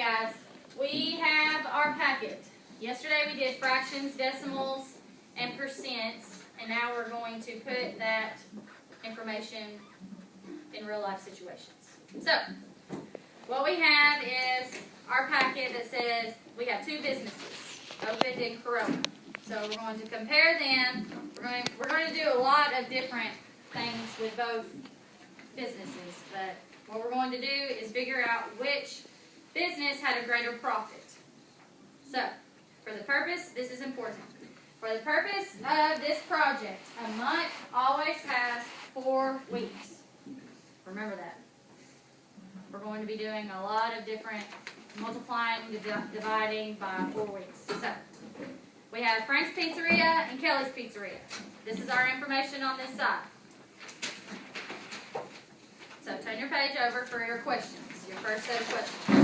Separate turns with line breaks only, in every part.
guys, we have our packet. Yesterday we did fractions, decimals, and percents, and now we're going to put that information in real life situations. So, what we have is our packet that says we have two businesses, COVID and Corona. So we're going to compare them. We're going to do a lot of different things with both businesses, but what we're going to do is figure out which business had a greater profit. So, for the purpose, this is important. For the purpose of this project, a month always has 4 weeks. Remember that. We're going to be doing a lot of different multiplying, dividing by 4 weeks. So, we have Frank's Pizzeria and Kelly's Pizzeria. This is our information on this side. So turn your page over for your questions, your first set of questions.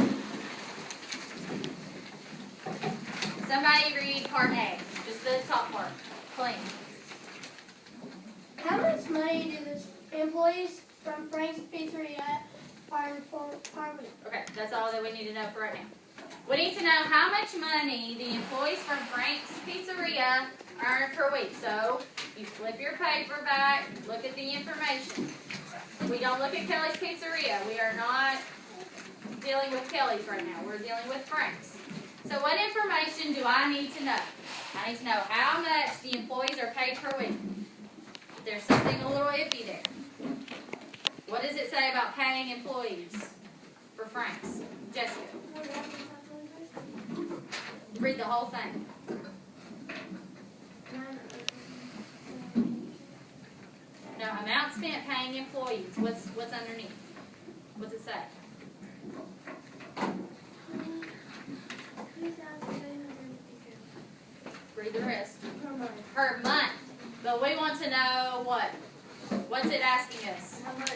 Somebody read part A, just the top part, clean.
How much money do the employees from Frank's Pizzeria earn per week?
Okay, that's all that we need to know for right now. We need to know how much money the employees from Frank's Pizzeria earn per week. So you flip your paper back, look at the information. We don't look at Kelly's Pizzeria. We are not dealing with Kelly's right now. We're dealing with Frank's. So what information do I need to know? I need to know how much the employees are paid per week. There's something a little iffy there. What does it say about paying employees for Frank's? Jessica. Read the whole thing. No, amount spent paying employees. What's underneath? What's it say? Read the rest. Per month. But we want to know what? What's it asking us?
How much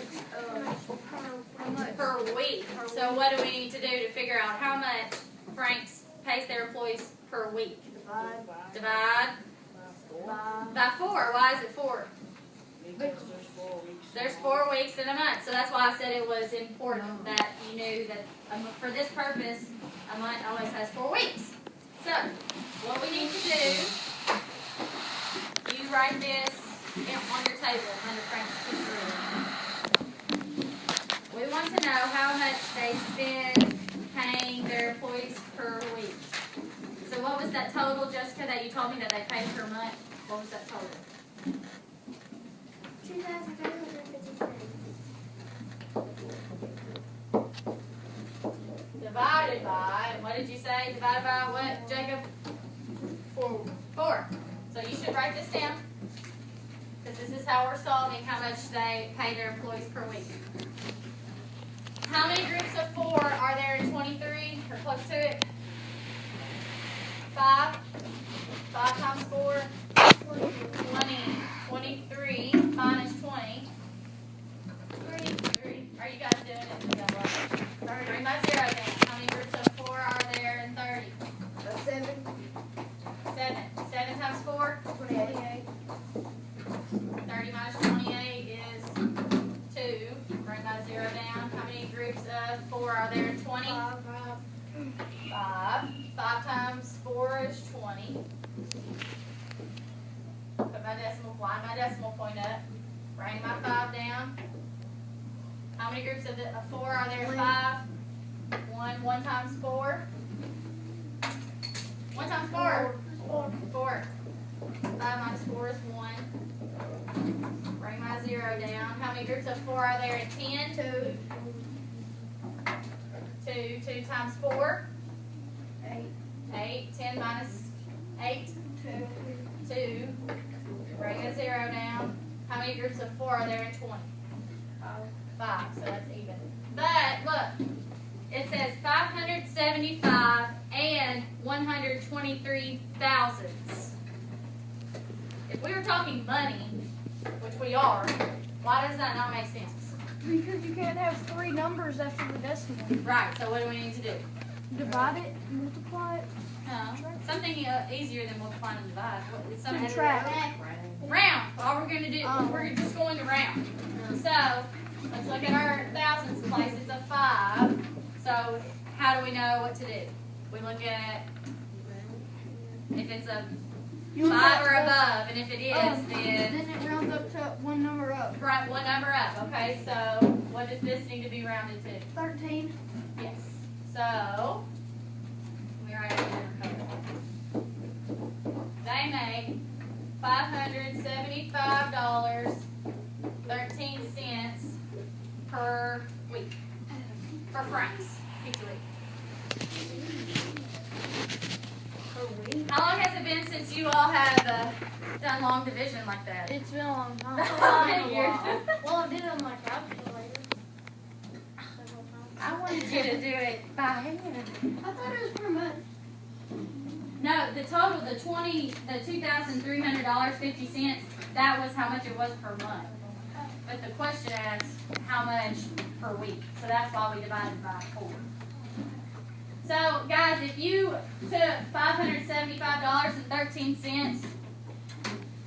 Per week. So what do we need to do to figure out how much Frank's pays their employees per week? Divide by 4. Why is it 4?
Because there's 4 weeks.
There's 4 weeks in a month. So that's why I said it was important that you knew that for this purpose, a month always has 4 weeks. So, what we need to do, you write this on your table under Frank's Pizzeria. We want to know how much they spend paying their employees per week. So what was that total, Jessica, that you told me that they paid per month? What was that total?
2,357.
Divided by, what did you say? Divided by what, Jacob? 4. So you should write this down, because this is how we're solving how much they pay their employees per week. How many groups of 4 are there in 23, or close to it? 5. 5 times 4, 20. 23 minus 20. 3. Are you guys doing it? Bring my 0 down. How many groups of 4 are there in 30?
7.
7 times 4?
28.
30 minus 28 is 2. Bring my 0 down. How many groups of 4 are there in 20? 5. 5 times 4 is 20. Put line my decimal point up. Bring my 5 down. How many groups of 4 are there in 5? 1. 1 times 4. 1 times 4. 4. 5 minus 4 is 1. Bring my 0 down. How many groups of 4 are there in 10? 2. 2 times 4? 8. 10 minus 8? 2. Bring a 0 down. How many groups of 4 are there in 20? 5. So that's even. But look, it says 575 and 123 thousandths. If we were talking money, which we are, why does that not make sense?
Because you can't have 3 numbers after the decimal.
Right. So what do we need to do?
Divide it, multiply it.
Something easier than multiply and divide. It's something
Subtract.
round. All we're going to do, we're just going to round. So let's look at our thousandths place. It's a 5. So how do we know what to do? We look at if it's a 5 or above, and if it is, then
it rounds up to one number up.
right, one number up. Okay, so what does this need to be rounded to?
13.
Yes. So we write it in color. They make $575.13 per week for Frank's Pizzeria. How long has it been since you all have done long division like that?
It's been a long time. Well, I did it on my calculator several times.
I wanted you to do it by hand.
I thought it was per month.
No, the total, the $2,300.50, that was how much it was per month. But the question asks how much per week, so that's why we divided by 4. So, guys, if you took $575.13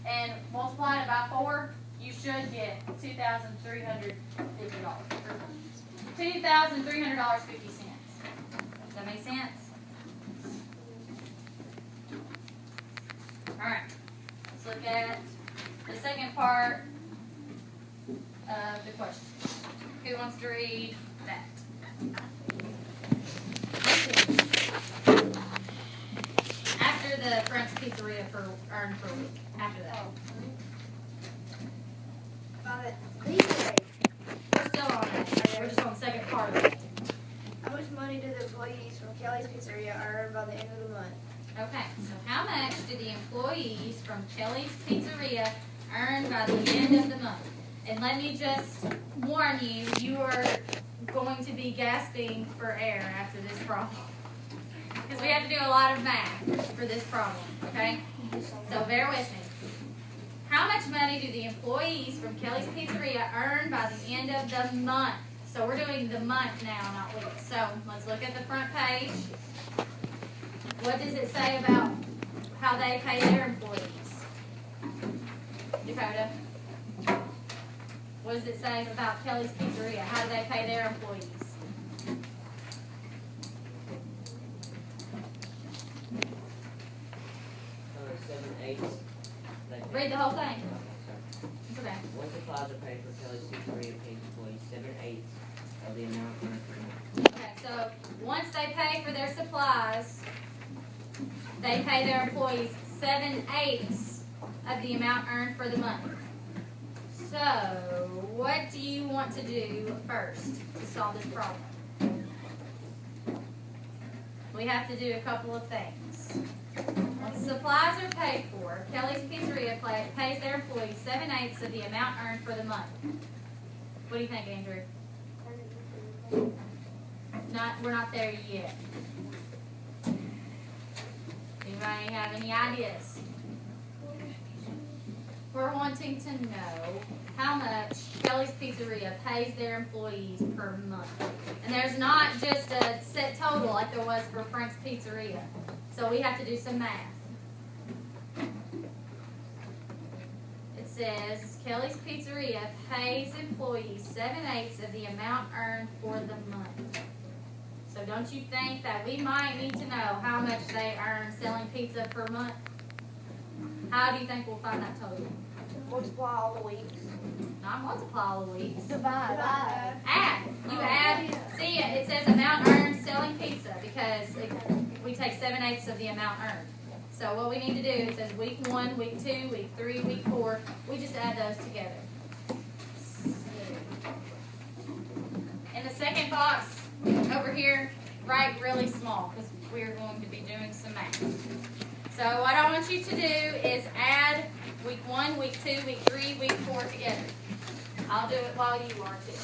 and multiplied it by 4, you should get $2,350. $2,300.50. Does that make sense? All right. Let's look at the second part of the question. Who wants to read that? After the Frank's Pizzeria earned per week. After that. We're still on that. We're just on the second part of it.
How much money do the employees from Kelly's Pizzeria earn by the end of the month?
Okay, so how much do the employees from Kelly's Pizzeria earn by the end of the month? And let me just warn you, you are going to be gasping for air after this problem. Because we have to do a lot of math for this problem, okay? So bear with me. How much money do the employees from Kelly's Pizzeria earn by the end of the month? So we're doing the month now, not weeks. So let's look at the front page. What does it say about how they pay their employees? Dakota? What does it say about Kelly's Pizzeria? How do they pay their employees?
7/8.
Read the whole thing. It's okay.
Once supplies are paid for Kelly's Pizzeria pays employees 7/8 of the amount earned per month.
Okay, so once they pay for their supplies, they pay their employees 7/8 of the amount earned for the month. So, what do you want to do first to solve this problem? We have to do a couple of things. When supplies are paid for, Kelly's Pizzeria pays their employees 7/8 of the amount earned for the month. What do you think, Andrew? We're not there yet. Anybody have any ideas? We're wanting to know how much Kelly's Pizzeria pays their employees per month. And there's not just a set total like there was for Frank's Pizzeria. So we have to do some math. It says Kelly's Pizzeria pays employees 7/8 of the amount earned for the month. So don't you think that we might need to know how much they earn selling pizza per month? How do you think we'll find that total?
Multiply all the weeks.
Not multiply all the weeks.
Divide.
Add. You add. See, it says amount earned selling pizza because we take 7/8 of the amount earned. So what we need to do, it says week 1, week 2, week 3, week 4. We just add those together. In the second box over here, write really small because we're going to be doing some math. So what I want you to do is add week 1, week 2, week 3, week 4 together. I'll do it while you are too.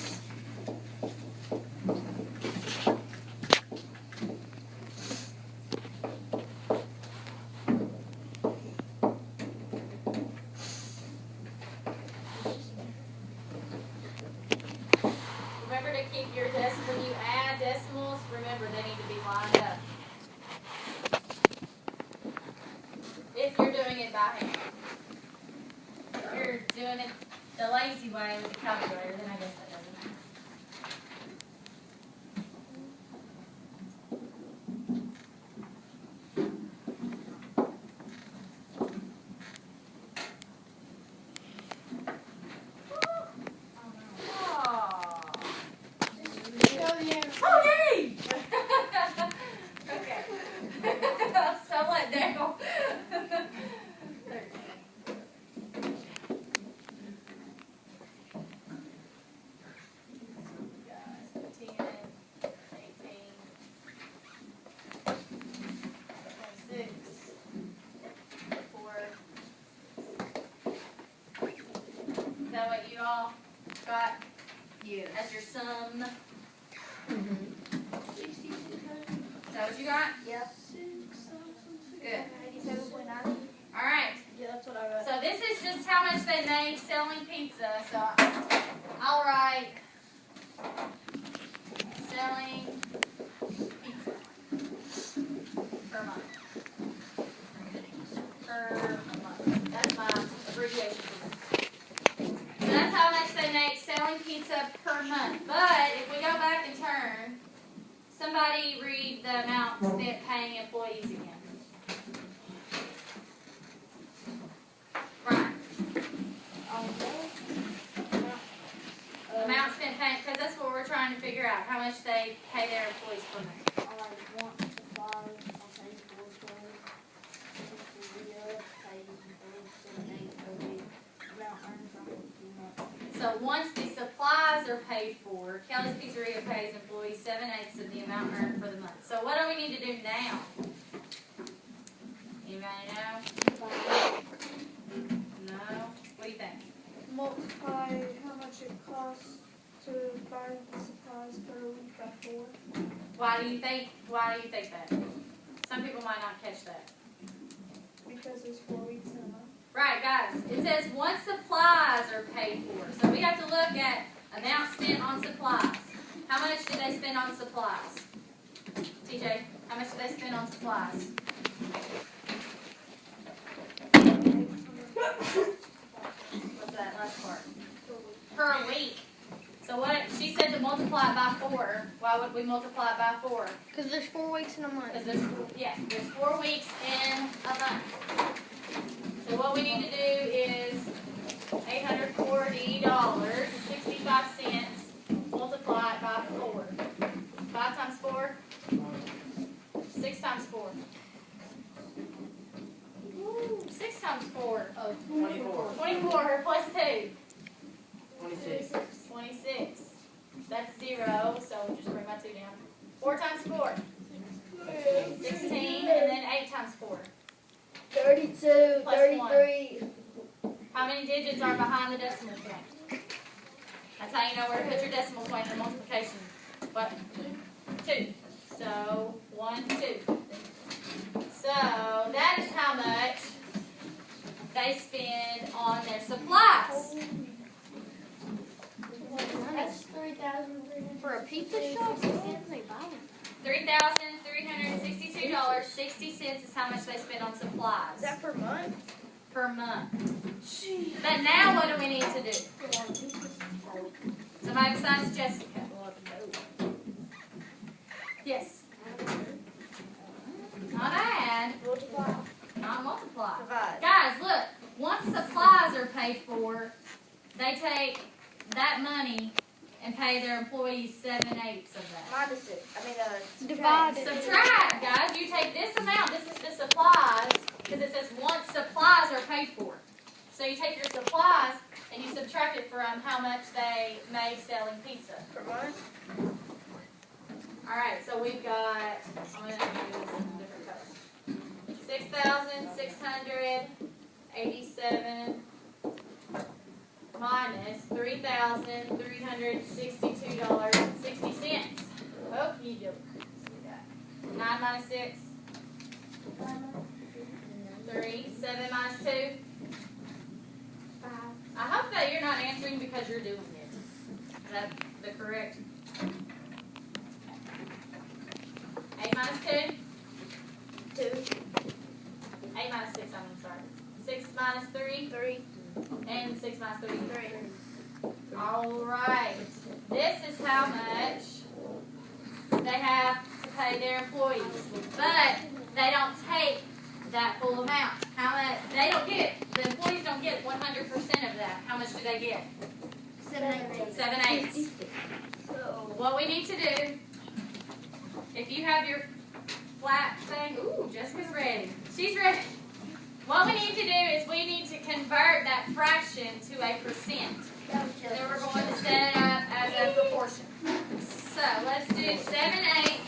Remember to keep your when you add decimals, remember they need to be lined up. If you're doing it by hand. If you're doing it the lazy way with the calculator, then I guess that doesn't matter. Scott,
Yes.
as your sum?
$6,600.
Is that what you got?
Yep.
Good.
87.9.
Alright,
Yeah, that's what I got.
so this is just how much they make selling pizza, so I'll write selling pizza per month. Per month. That's my abbreviation for this. So that's how much they make selling pizza per month. But if we go back and turn, somebody read the amount spent paying employees again. Right. Amount spent paying, because that's what we're trying to figure out, how much they pay their employees per month. So once the supplies are paid for, Kelly's Pizzeria pays employees 7/8 of the amount earned for the month. So what do we need to do now? Anybody know? No? What do you think?
Multiply how much it costs to buy the supplies per week by 4.
Why do you think that? Some people might not catch that.
Because there's 4 weeks in a month.
Right, guys, it says once supplies are paid for. So we have to look at amount spent on supplies. How much did they spend on supplies? TJ, how much did they spend on supplies? What's that last part? Per week. So what, she said to multiply it by 4. Why would we multiply it by 4?
Because there's 4 weeks in a month.
Because there's 4 weeks in a month. So what we need to do is $840.65 multiplied by 4. 5 times 4? 6 times 4? 6 times 4. Oh,
24.
24 plus 2.
26.
26. That's 0, so we'll just bring my 2 down. 4 times 4. 16, and then 8 times 4.
32,
Plus
33.
How many digits are behind the decimal point? That's how you know where to put your decimal point in multiplication. What? 2. So, 1, 2. So, that is how much they spend on their supplies.
That's 3,300.
For a pizza shop?
$3,362.60 is how much they spend on supplies.
Is that per month?
Per month. But now what do we need to do? Somebody besides Jessica. Yes. Not add,
Multiply.
not multiply.
Divide.
Guys, look. Once supplies are paid for, they take that money and pay their employees 7/8 of that.
Minus it.
Divide it.
Subtract, guys. You take this amount. This is the supplies because it says once supplies are paid for. So you take your supplies and you subtract it from how much they made selling pizza.
Per month?
All right. So we've got. I'm gonna do this in a different color. 6,687 minus $3,362.60. Oh, you do. 9 minus 6. 3. 7 minus 2.
5.
I hope that you're not answering because you're doing it. Is that the correct? 8 minus 2.
2.
8 minus 6, I'm sorry. 6 minus 3.
3.
And 6 minus 3.
3.
All right. This is how much they have to pay their employees. But they don't take that full amount. How much? They don't get, the employees don't get 100% of that. How much do they get? 7/8.
So,
What we need to do, if you have your flat thing, ooh, Jessica's ready. She's ready. What we need to do is we need to convert that fraction to a percent. Then we're going to set it up as a proportion. So let's do 7/8.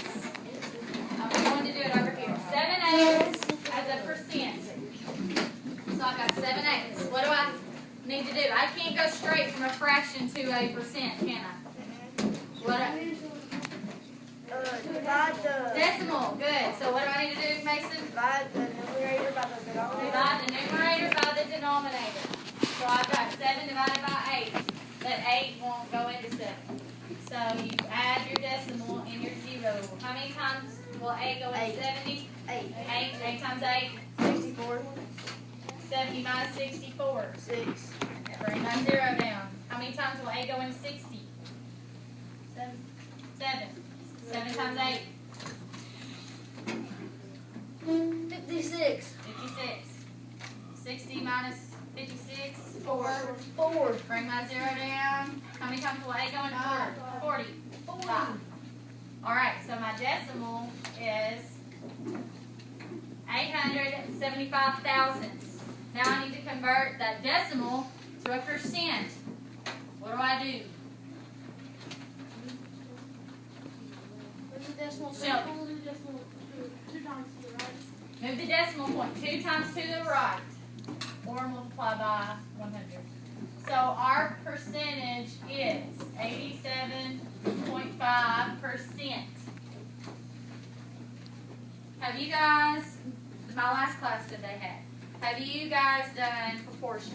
I'm going to do it over here. 7/8 as a percent. So I've got 7/8. What do I need to do? I can't can't go straight from a fraction to a percent, can I? What?
Divide the
Decimal, good. So what do I need to do, Mason?
divide the numerator by the denominator.
Divide the numerator by the denominator. So I've got 7 divided by 8. But 8 won't go into 7. So you add your decimal and your 0. How many times will 8 go into 70?
8.
8 times 8.
64.
70 minus 64.
6.
Bring my 0 down. How many times will 8 go into 60? 7. 7 times 8.
56.
56. 60 minus 56.
4.
Bring my 0 down. How many times will 8 go into 40? 5. Alright, so my decimal is 875 thousandths. Now I need to convert that decimal to a percent. What do I do?
What's the decimal?
Shelby.
Move the decimal 2 times to the right.
Move the decimal point 2 times to the right, or multiply by 100. So our percentage is 87.5%. Have you guys, my last class that they had, have you guys done proportions?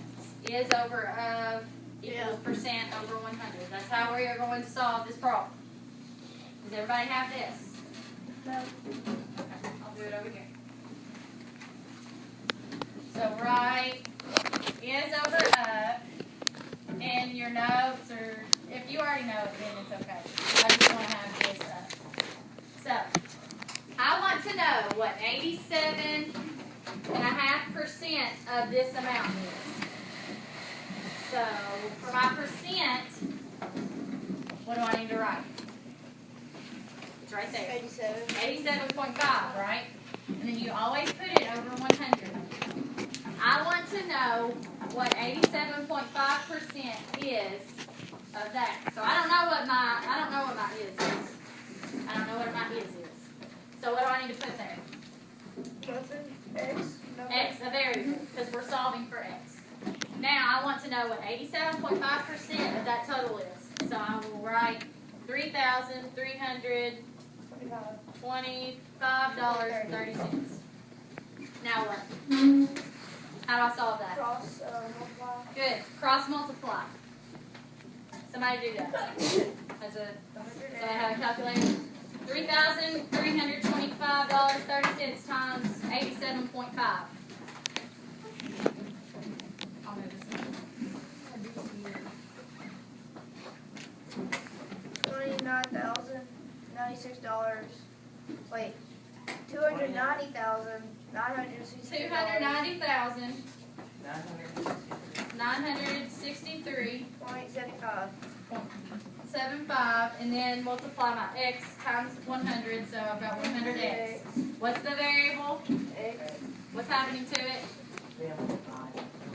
Is over of equals percent over 100. That's how we are going to solve this problem. Does everybody have this?
No.
Okay, I'll do it over here. So write is over of in your notes, or if you already know it, then it's okay. I just want to have this up. So I want to know what 87.5% of this amount is. So for my percent, what do I need to write? It's right there.
87.
87.5, right? And then you always put it over 100. I want to know what 87.5% is of that. So I don't know what my is. I don't know what my is. So what do I need to put there?
Nothing. X. No.
X, a variable, because we're solving for X. Now I want to know what 87.5% of that total is. So I will write $3,325.30. Now what? How do I solve that?
Cross multiply.
Good. Cross multiply. Somebody do that. Somebody have a calculator? $3,325.30 times 87.5. I'll move this one.
$29,096. Wait. $290,963.
290,000. 963. 0.75, and then multiply my x times 100, so I've got 100x. What's the variable?
X.
What's happening to it?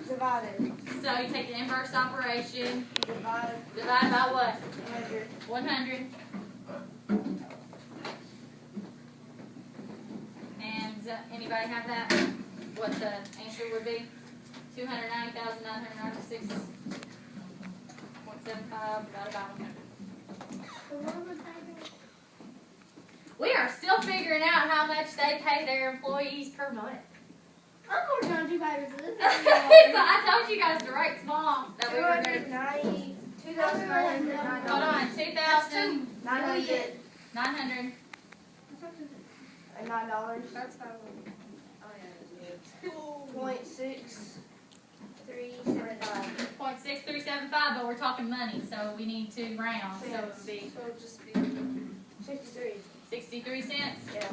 Divided.
So you take the inverse operation,
Divided.
divide by what?
100.
100. And does anybody have that? What the answer would be? 290,996.75 divided by 100. We are still figuring out how much they pay their employees per month.
I'm working on 2 papers of this.
So I told you guys to write small. That we were going to.
2,909.
Hold on, 2,000.
900.
900.
And $9.
That's how.
.6375.
0.6375, but we're talking money, so we need to round. So it would be
So it'll just be.
63.
63 cents.
Yeah.